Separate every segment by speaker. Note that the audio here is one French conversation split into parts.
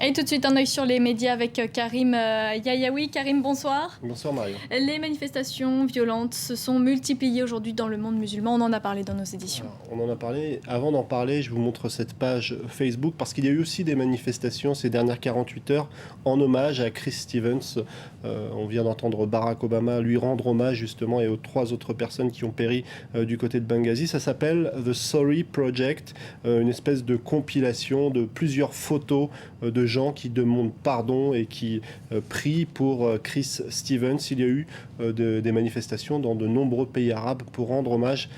Speaker 1: Et tout de suite, un œil sur les médias avec Karim Yayaoui. Karim, bonsoir.
Speaker 2: Bonsoir Marion.
Speaker 1: Les manifestations violentes se sont multipliées aujourd'hui dans le monde musulman. On en a parlé dans nos éditions.
Speaker 2: Alors, on en a parlé. Avant d'en parler, je vous montre cette page Facebook parce qu'il y a eu aussi des manifestations ces dernières 48 heures en hommage à Chris Stevens. On vient d'entendre Barack Obama lui rendre hommage justement et aux 3 autres personnes qui ont péri du côté de Benghazi. Ça s'appelle The Sorry Project, une espèce de compilation de plusieurs photos de gens qui demandent pardon et qui prient pour Chris Stevens. Il y a eu des manifestations dans de nombreux pays arabes pour rendre hommage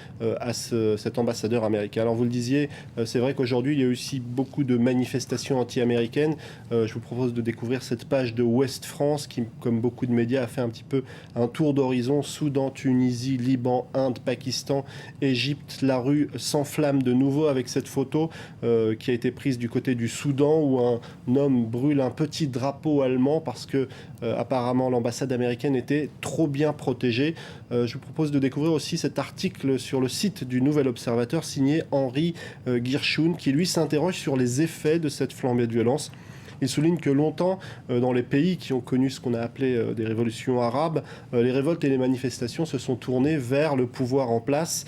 Speaker 2: à cet ambassadeur américain. Alors vous le disiez, c'est vrai qu'aujourd'hui il y a aussi beaucoup de manifestations anti-américaines. Je vous propose de découvrir cette page de Ouest France qui, comme beaucoup de médias, a fait un petit peu un tour d'horizon. Soudan, Tunisie, Liban, Inde, Pakistan, Égypte. La rue s'enflamme de nouveau avec cette photo qui a été prise du côté du Soudan où un homme brûle un petit drapeau allemand parce que apparemment l'ambassade américaine était trop bien protégée. Je vous propose de découvrir aussi cet article sur le site du Nouvel Observateur signé Henri Guirchoun qui lui s'interroge sur les effets de cette flambée de violence. Il souligne que longtemps, dans les pays qui ont connu ce qu'on a appelé des révolutions arabes, les révoltes et les manifestations se sont tournées vers le pouvoir en place,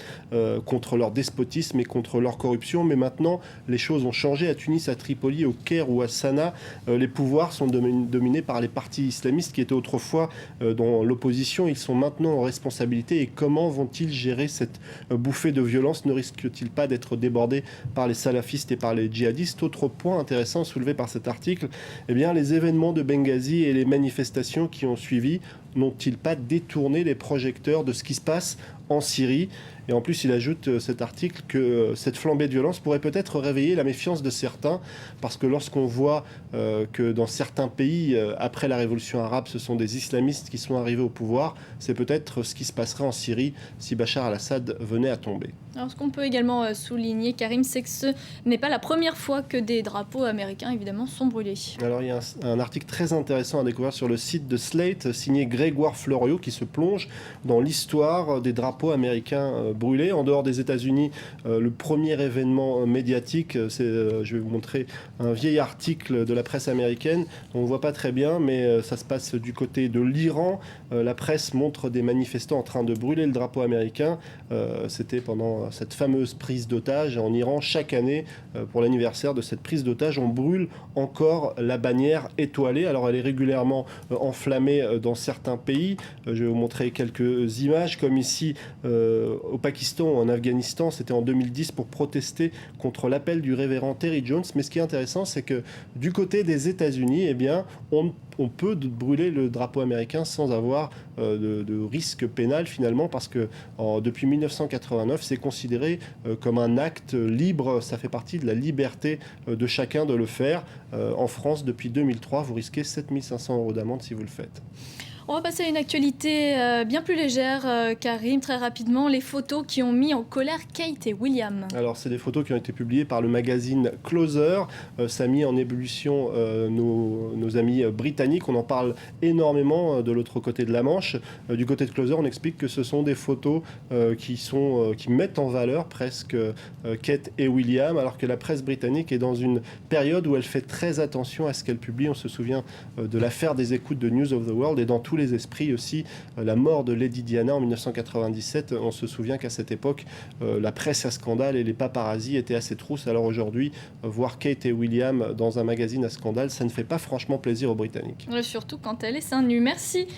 Speaker 2: contre leur despotisme et contre leur corruption. Mais maintenant, les choses ont changé. À Tunis, à Tripoli, au Caire ou à Sanaa, les pouvoirs sont dominés par les partis islamistes qui étaient autrefois dans l'opposition. Ils sont maintenant en responsabilité. Et comment vont-ils gérer cette bouffée de violence? Ne risquent-ils pas d'être débordés par les salafistes et par les djihadistes? Autre point intéressant soulevé par cet article, eh bien, les événements de Benghazi et les manifestations qui ont suivi n'ont-ils pas détourné les projecteurs de ce qui se passe en Syrie? Et en plus, il ajoute cet article que cette flambée de violence pourrait peut-être réveiller la méfiance de certains, parce que lorsqu'on voit que dans certains pays, après la révolution arabe, ce sont des islamistes qui sont arrivés au pouvoir, c'est peut-être ce qui se passerait en Syrie si Bachar al-Assad venait à tomber.
Speaker 1: Alors, ce qu'on peut également souligner, Karim, c'est que ce n'est pas la première fois que des drapeaux américains, évidemment, sont brûlés.
Speaker 2: Alors, il y a un article très intéressant à découvrir sur le site de Slate, signé Grégoire Fleuriot, qui se plonge dans l'histoire des drapeaux américains brûlés. En dehors des États-Unis, le premier événement médiatique, je vais vous montrer un vieil article de la presse américaine. On ne voit pas très bien, mais ça se passe du côté de l'Iran. La presse montre des manifestants en train de brûler le drapeau américain. C'était pendant cette fameuse prise d'otage en Iran. Chaque année, pour l'anniversaire de cette prise d'otage, on brûle encore la bannière étoilée. Alors elle est régulièrement enflammée dans certains pays. Je vais vous montrer quelques images, comme ici au Pakistan ou en Afghanistan. C'était en 2010 pour protester contre l'appel du révérend Terry Jones. Mais ce qui est intéressant, c'est que du côté des États-Unis, eh bien, on peut brûler le drapeau américain sans avoir de risque pénal finalement, parce que depuis 1989, c'est considéré comme un acte libre. Ça fait partie de la liberté de chacun de le faire. En France, depuis 2003, vous risquez 7 500 € d'amende si vous le faites.
Speaker 1: On va passer à une actualité bien plus légère, Karim, très rapidement. Les photos qui ont mis en colère Kate et William.
Speaker 2: Alors, c'est des photos qui ont été publiées par le magazine Closer. Ça a mis en ébullition nos amis britanniques. On en parle énormément de l'autre côté de la Manche. Du côté de Closer, on explique que ce sont des photos qui mettent en valeur presque Kate et William, alors que la presse britannique est dans une période où elle fait très attention à ce qu'elle publie. On se souvient de l'affaire des écoutes de News of the World et dans tous les esprits aussi, la mort de Lady Diana en 1997. On se souvient qu'à cette époque, la presse à scandale et les paparazzis étaient assez trousses. Alors aujourd'hui, voir Kate et William dans un magazine à scandale, ça ne fait pas franchement plaisir aux Britanniques.
Speaker 1: Surtout quand elle est seins nus. Merci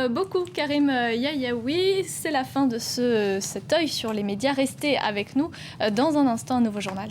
Speaker 1: beaucoup, Karim Yayaoui. C'est la fin de cet œil sur les médias. Restez avec nous. Dans un instant, un nouveau journal.